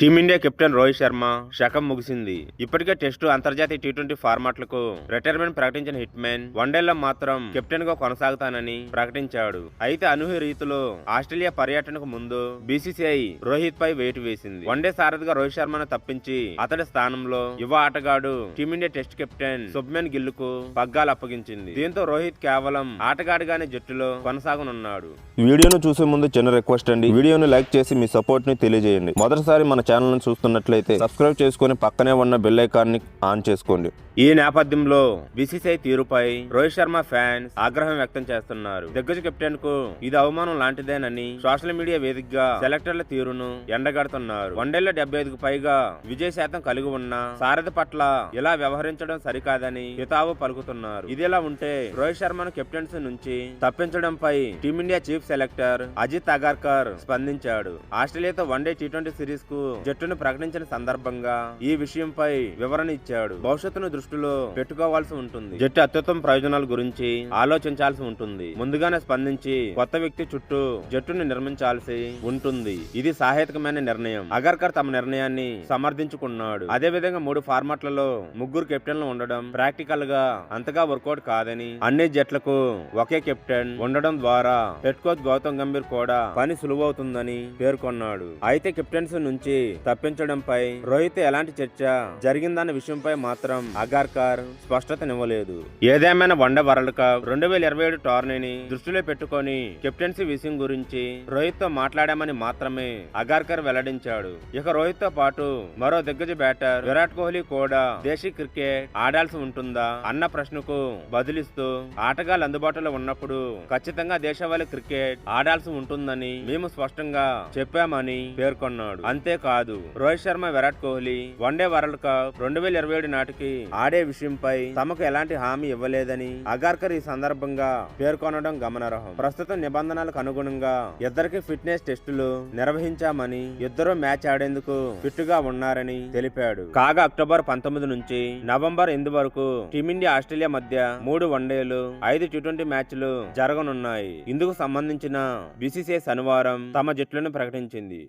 Team India captain Rohit Sharma శకం ముగిసింది. ఇప్పటికే టెస్టు, అంతర్జాతీయ టీ20 ఫార్మాట్లకు రిటైర్మెంట్ ప్రకటించిన హిట్ మ్యాన్ వన్డేల్లో మాత్రం కెప్టెన్ గా కొనసాగుతానని ప్రకటించాడు. అయితే అనూహ్య రీతిలో ఆస్ట్రేలియా పర్యటనకు ముందు బీసీసీఐ రోహిత్ పై వేటు వేసింది. వన్డే సారథిగా రోహిత్ శర్మను తప్పించి అతడి స్థానంలో యువ ఆటగాడు team India test captain Shubman Gill కు పగ్గాలు అప్పగించింది. దీంతో రోహిత్ కేవలం ఆటగాడిగానే జట్టులో కొనసాగనున్నాడు. వీడియోను చూసే ముందు చిన్న రిక్వెస్ట్ అండి, వీడియోను లైక్ చేసి మీ సపోర్ట్ ని తెలియజేయండి. మొదటిసారి మన ఛానల్ ని చూస్తున్నట్లయితే సబ్స్క్రైబ్ చేసుకుని పక్కనే ఉన్న బెల్ ఐకాన్ ని ఆన్ చేసుకోండి. ఈ నేపథ్యంలో బీసీసీఐ తీరుపై రోహిత్ శర్మ ఫ్యాన్స్ ఆగ్రహం వ్యక్తం చేస్తున్నారు. దిగ్గజ కెప్టెన్ కు ఇది అవమానం లాంటిదేనని సోషల్ మీడియా వేదికగా సెలెక్టర్ల తీరును ఎండగడుతున్నారు. వన్డేల్లో 75కు పైగా విజయ శాతం కలిగి ఉన్న సారథి పట్ల ఇలా వ్యవహరించడం సరికాదని హితావు పలుకుతున్నారు. ఇదిలా ఉంటే రోహిత్ శర్మను కెప్టెన్సీ నుంచి తప్పించడంపై team India chief selector Ajit Agarkar స్పందించాడు. ఆస్ట్రేలియాతో వన్డే టీ20 సిరీస్ కు జట్టును ప్రకటించిన సందర్భంగా ఈ విషయంపై వివరణ ఇచ్చాడు. భవిష్యత్తును దృష్టిలో పెట్టుకోవాల్సి ఉంటుంది. జట్టు అత్యుత్తమ ప్రయోజనాల గురించి ఆలోచించాల్సి ఉంటుంది. ముందుగానే స్పందించి కొత్త వ్యక్తి చుట్టూ జట్టును నిర్మించాల్సి ఉంటుంది. ఇది సాహేతికమైన నిర్ణయం. అగర్కర్ తమ నిర్ణయాన్ని సమర్థించుకున్నాడు. అదే విధంగా 3 ఫార్మాట్లలో ముగ్గురు కెప్టెన్లు ఉండడం ప్రాక్టికల్ గా అంతగా వర్కౌట్ కాదని, అన్ని జట్లకు ఒకే కెప్టెన్ ఉండడం ద్వారా హెడ్ కోచ్ గౌతమ్ గంభీర్ కూడా పని సులువవుతుందని పేర్కొన్నాడు. అయితే కెప్టెన్సీ నుంచి తప్పించడంపై రోహిత్ ఎలాంటి చర్చ జరిగిందన్న విషయంపై మాత్రం అగర్కర్ స్పష్టతనివ్వలేదు. ఏదేమైనా వన్డే వరల్డ్ కప్ 2027 టోర్నీని దృష్టిలో పెట్టుకుని కెప్టెన్సీ విషయం గురించి రోహిత్ తో మాట్లాడామని మాత్రమే అగర్కర్ వెల్లడించాడు. ఇక రోహిత్ తో పాటు మరో దిగ్గజ బ్యాటర్ విరాట్ కోహ్లీ కూడా దేశీ క్రికెట్ ఆడాల్సి ఉంటుందా అన్న ప్రశ్నకు బదులిస్తూ, ఆటగాళ్లు అందుబాటులో ఉన్నప్పుడు ఖచ్చితంగా దేశవాళీ క్రికెట్ ఆడాల్సి ఉంటుందని మేము స్పష్టంగా చెప్పామని పేర్కొన్నాడు. అంతేకాదు, Rohit Sharma, Virat Kohli one day world cup 2027 నాటికి ఆడే విషయంపై తమకు ఎలాంటి హామీ ఇవ్వలేదని అగర్కర్ ఈ సందర్భంగా పేర్కొనడం గమనార్హం. ప్రస్తుత నిబంధనలకు అనుగుణంగా ఇద్దరికి ఫిట్నెస్ టెస్టులు నిర్వహించామని, ఇద్దరు మ్యాచ్ ఆడేందుకు ఫిట్ గా ఉన్నారని తెలిపాడు. కాగా అక్టోబర్ 19 నుంచి నవంబర్ 8 వరకు టీమిండియా ఆస్ట్రేలియా మధ్య 3 వన్డేలు, 5 టీ20 మ్యాచ్లు జరగనున్నాయి. ఇందుకు సంబంధించిన బీసీసీఐ శనివారం తమ జట్లను ప్రకటించింది.